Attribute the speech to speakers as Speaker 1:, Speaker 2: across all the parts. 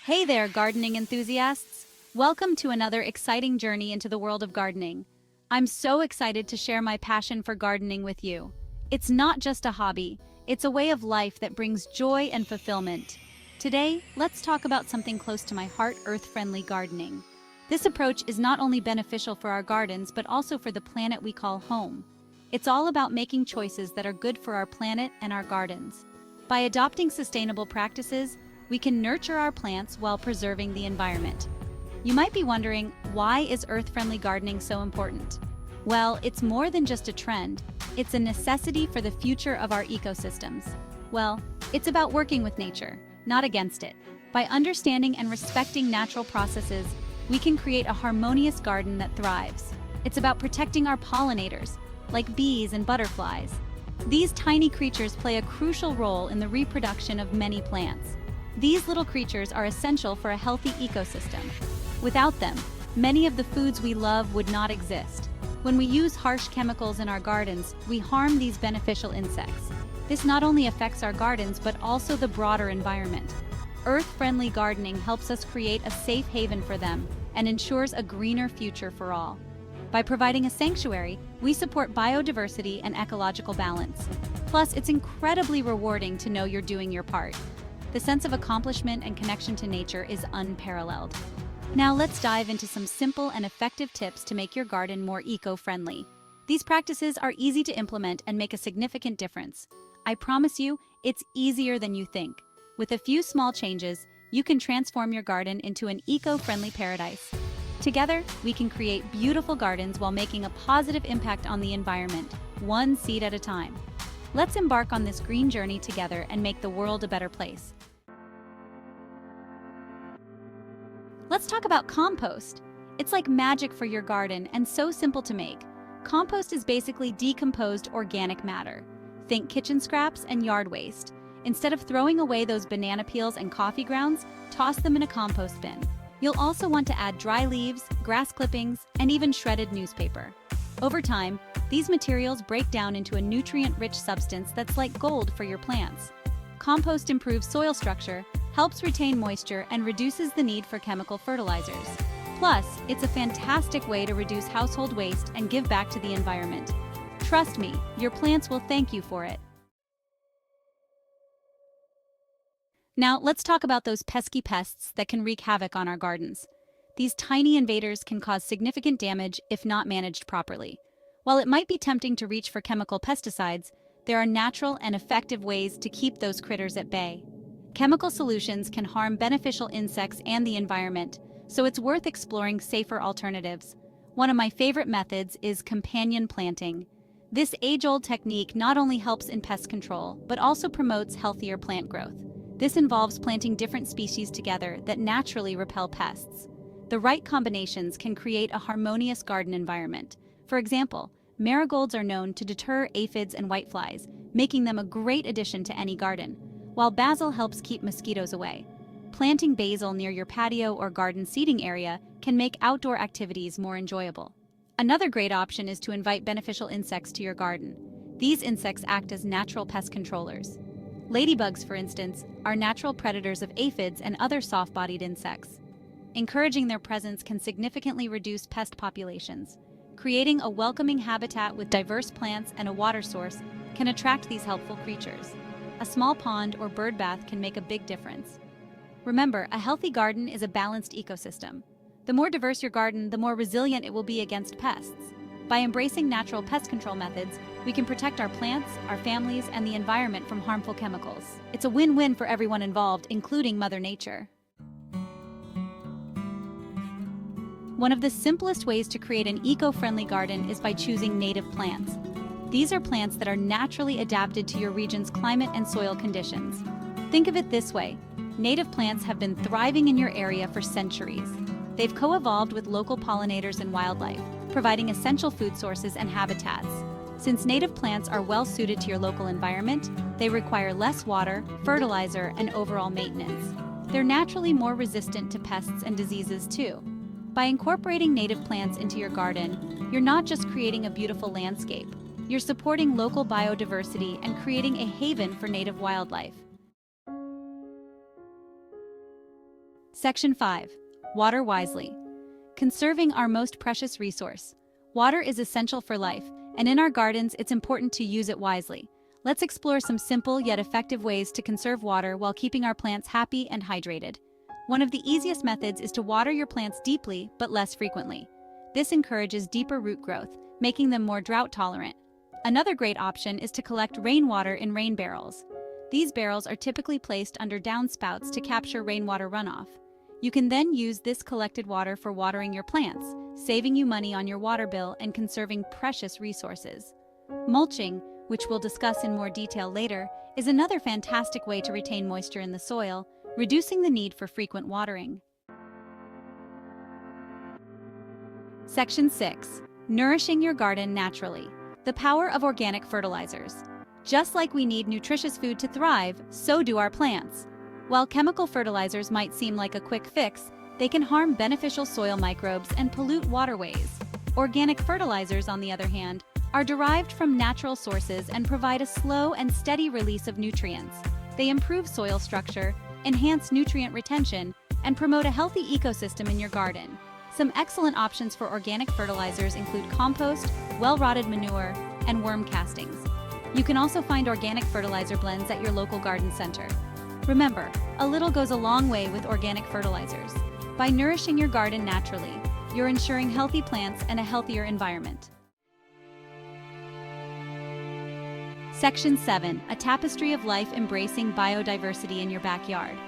Speaker 1: Hey there, gardening enthusiasts! Welcome to another exciting journey into the world of gardening. I'm so excited to share my passion for gardening with you. It's not just a hobby, it's a way of life that brings joy and fulfillment. Today, let's talk about something close to my heart, earth-friendly gardening. This approach is not only beneficial for our gardens, but also for the planet we call home. It's all about making choices that are good for our planet and our gardens. By adopting sustainable practices, we can nurture our plants while preserving the environment. You might be wondering, why is earth-friendly gardening so important? Well, it's more than just a trend. It's a necessity for the future of our ecosystems. Well, it's about working with nature, not against it. By understanding and respecting natural processes, we can create a harmonious garden that thrives. It's about protecting our pollinators, like bees and butterflies. These tiny creatures play a crucial role in the reproduction of many plants. These little creatures are essential for a healthy ecosystem. Without them, many of the foods we love would not exist. When we use harsh chemicals in our gardens, we harm these beneficial insects. This not only affects our gardens, but also the broader environment. Earth-friendly gardening helps us create a safe haven for them and ensures a greener future for all. By providing a sanctuary, we support biodiversity and ecological balance. Plus, it's incredibly rewarding to know you're doing your part. The sense of accomplishment and connection to nature is unparalleled. Now let's dive into some simple and effective tips to make your garden more eco-friendly. These practices are easy to implement and make a significant difference. I promise you, it's easier than you think. With a few small changes, you can transform your garden into an eco-friendly paradise. Together, we can create beautiful gardens while making a positive impact on the environment, one seed at a time. Let's embark on this green journey together and make the world a better place. Let's talk about compost. It's like magic for your garden and so simple to make. Compost is basically decomposed organic matter. Think kitchen scraps and yard waste. Instead of throwing away those banana peels and coffee grounds, toss them in a compost bin. You'll also want to add dry leaves, grass clippings, and even shredded newspaper. Over time, these materials break down into a nutrient-rich substance that's like gold for your plants. Compost improves soil structure, helps retain moisture, and reduces the need for chemical fertilizers. Plus, it's a fantastic way to reduce household waste and give back to the environment. Trust me, your plants will thank you for it. Now, let's talk about those pesky pests that can wreak havoc on our gardens. These tiny invaders can cause significant damage if not managed properly. While it might be tempting to reach for chemical pesticides, there are natural and effective ways to keep those critters at bay. Chemical solutions can harm beneficial insects and the environment, so it's worth exploring safer alternatives. One of my favorite methods is companion planting. This age-old technique not only helps in pest control, but also promotes healthier plant growth. This involves planting different species together that naturally repel pests. The right combinations can create a harmonious garden environment. For example, marigolds are known to deter aphids and whiteflies, making them a great addition to any garden, while basil helps keep mosquitoes away. Planting basil near your patio or garden seating area can make outdoor activities more enjoyable. Another great option is to invite beneficial insects to your garden. These insects act as natural pest controllers. Ladybugs, for instance, are natural predators of aphids and other soft-bodied insects. Encouraging their presence can significantly reduce pest populations. Creating a welcoming habitat with diverse plants and a water source can attract these helpful creatures. A small pond or bird bath can make a big difference. Remember, a healthy garden is a balanced ecosystem. The more diverse your garden, the more resilient it will be against pests. By embracing natural pest control methods, we can protect our plants, our families, and the environment from harmful chemicals. It's a win-win for everyone involved, including Mother Nature. One of the simplest ways to create an eco-friendly garden is by choosing native plants. These are plants that are naturally adapted to your region's climate and soil conditions. Think of it this way: native plants have been thriving in your area for centuries. They've co-evolved with local pollinators and wildlife, providing essential food sources and habitats. Since native plants are well suited to your local environment, they require less water, fertilizer, and overall maintenance. They're naturally more resistant to pests and diseases too. By incorporating native plants into your garden, you're not just creating a beautiful landscape, you're supporting local biodiversity and creating a haven for native wildlife. Section 5. Water wisely. Conserving our most precious resource. Water is essential for life, and in our gardens it's important to use it wisely. Let's explore some simple yet effective ways to conserve water while keeping our plants happy and hydrated. One of the easiest methods is to water your plants deeply but less frequently. This encourages deeper root growth, making them more drought tolerant. Another great option is to collect rainwater in rain barrels. These barrels are typically placed under downspouts to capture rainwater runoff. You can then use this collected water for watering your plants, saving you money on your water bill and conserving precious resources. Mulching, which we'll discuss in more detail later, is another fantastic way to retain moisture in the soil, reducing the need for frequent watering. Section 6. Nourishing your garden naturally. The power of organic fertilizers. Just like we need nutritious food to thrive, so do our plants. While chemical fertilizers might seem like a quick fix, they can harm beneficial soil microbes and pollute waterways. Organic fertilizers, on the other hand, are derived from natural sources and provide a slow and steady release of nutrients. They improve soil structure, enhance nutrient retention, and promote a healthy ecosystem in your garden. Some excellent options for organic fertilizers include compost, well-rotted manure, and worm castings. You can also find organic fertilizer blends at your local garden center. Remember, a little goes a long way with organic fertilizers. By nourishing your garden naturally, you're ensuring healthy plants and a healthier environment. Section 7. A tapestry of life embracing biodiversity in your backyard.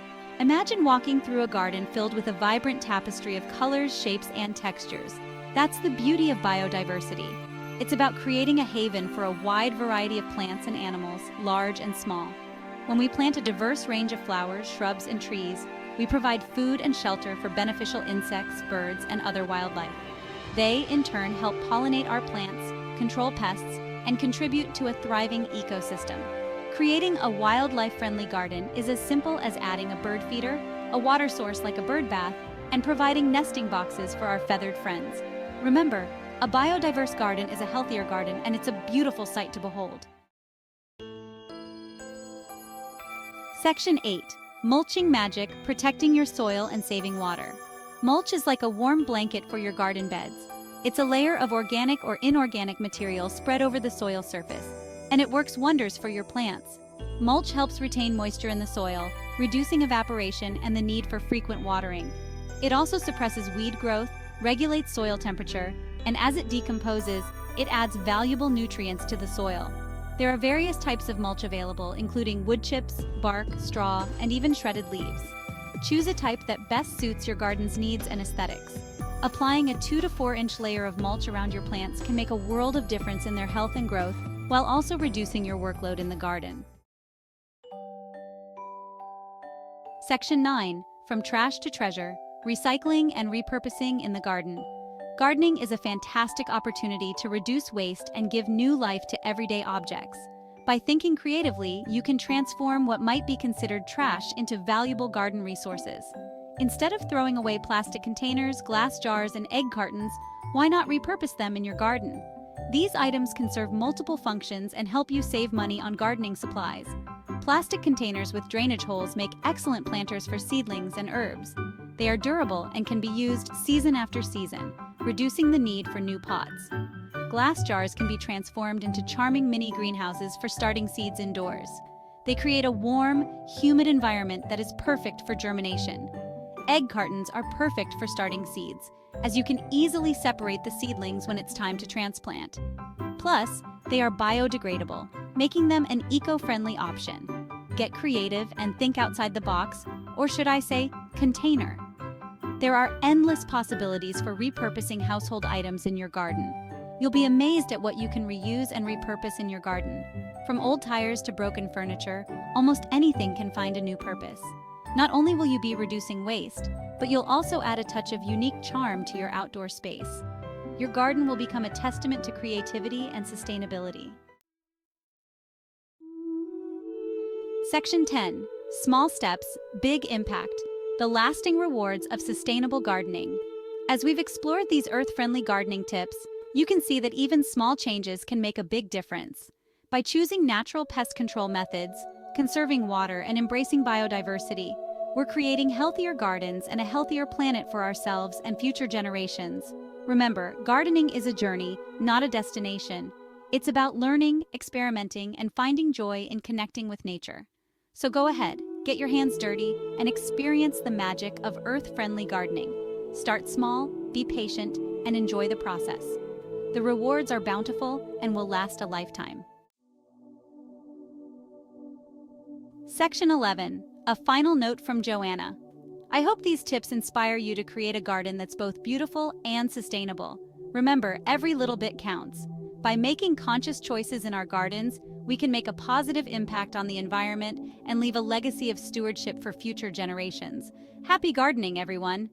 Speaker 1: Imagine walking through a garden filled with a vibrant tapestry of colors, shapes, and textures. That's the beauty of biodiversity. It's about creating a haven for a wide variety of plants and animals, large and small. When we plant a diverse range of flowers, shrubs, and trees, we provide food and shelter for beneficial insects, birds, and other wildlife. They, in turn, help pollinate our plants, control pests, and contribute to a thriving ecosystem. Creating a wildlife-friendly garden is as simple as adding a bird feeder, a water source like a bird bath, and providing nesting boxes for our feathered friends. Remember, a biodiverse garden is a healthier garden, and it's a beautiful sight to behold. Section 8. Mulching magic, protecting your soil and saving water. Mulch is like a warm blanket for your garden beds. It's a layer of organic or inorganic material spread over the soil surface, and it works wonders for your plants. Mulch helps retain moisture in the soil, reducing evaporation and the need for frequent watering. It also suppresses weed growth, regulates soil temperature, and as it decomposes, it adds valuable nutrients to the soil. There are various types of mulch available, including wood chips, bark, straw, and even shredded leaves. Choose a type that best suits your garden's needs and aesthetics. Applying a 2 to 4 inch layer of mulch around your plants can make a world of difference in their health and growth, while also reducing your workload in the garden. Section 9. From trash to treasure, recycling and repurposing in the garden. Gardening is a fantastic opportunity to reduce waste and give new life to everyday objects. By thinking creatively, you can transform what might be considered trash into valuable garden resources. Instead of throwing away plastic containers, glass jars, and egg cartons, why not repurpose them in your garden? These items can serve multiple functions and help you save money on gardening supplies. Plastic containers with drainage holes make excellent planters for seedlings and herbs. They are durable and can be used season after season, reducing the need for new pots. Glass jars can be transformed into charming mini greenhouses for starting seeds indoors. They create a warm, humid environment that is perfect for germination. Egg cartons are perfect for starting seeds, as you can easily separate the seedlings when it's time to transplant. Plus, they are biodegradable, making them an eco-friendly option. Get creative and think outside the box, or should I say, container. There are endless possibilities for repurposing household items in your garden. You'll be amazed at what you can reuse and repurpose in your garden. From old tires to broken furniture, almost anything can find a new purpose. Not only will you be reducing waste, but you'll also add a touch of unique charm to your outdoor space. Your garden will become a testament to creativity and sustainability. Section 10. Small steps, big impact. The lasting rewards of sustainable gardening. As we've explored these earth-friendly gardening tips, you can see that even small changes can make a big difference. By choosing natural pest control methods, conserving water, and embracing biodiversity, We're creating healthier gardens and a healthier planet for ourselves and future generations. Remember, gardening is a journey, not a destination. It's about learning, experimenting, and finding joy in connecting with nature. So go ahead, get your hands dirty, and experience the magic of earth-friendly gardening. Start small, be patient, and enjoy the process. The rewards are bountiful and will last a lifetime. Section 11. A final note from Joanna. I hope these tips inspire you to create a garden that's both beautiful and sustainable. Remember, every little bit counts. By making conscious choices in our gardens, we can make a positive impact on the environment and leave a legacy of stewardship for future generations. Happy gardening, everyone!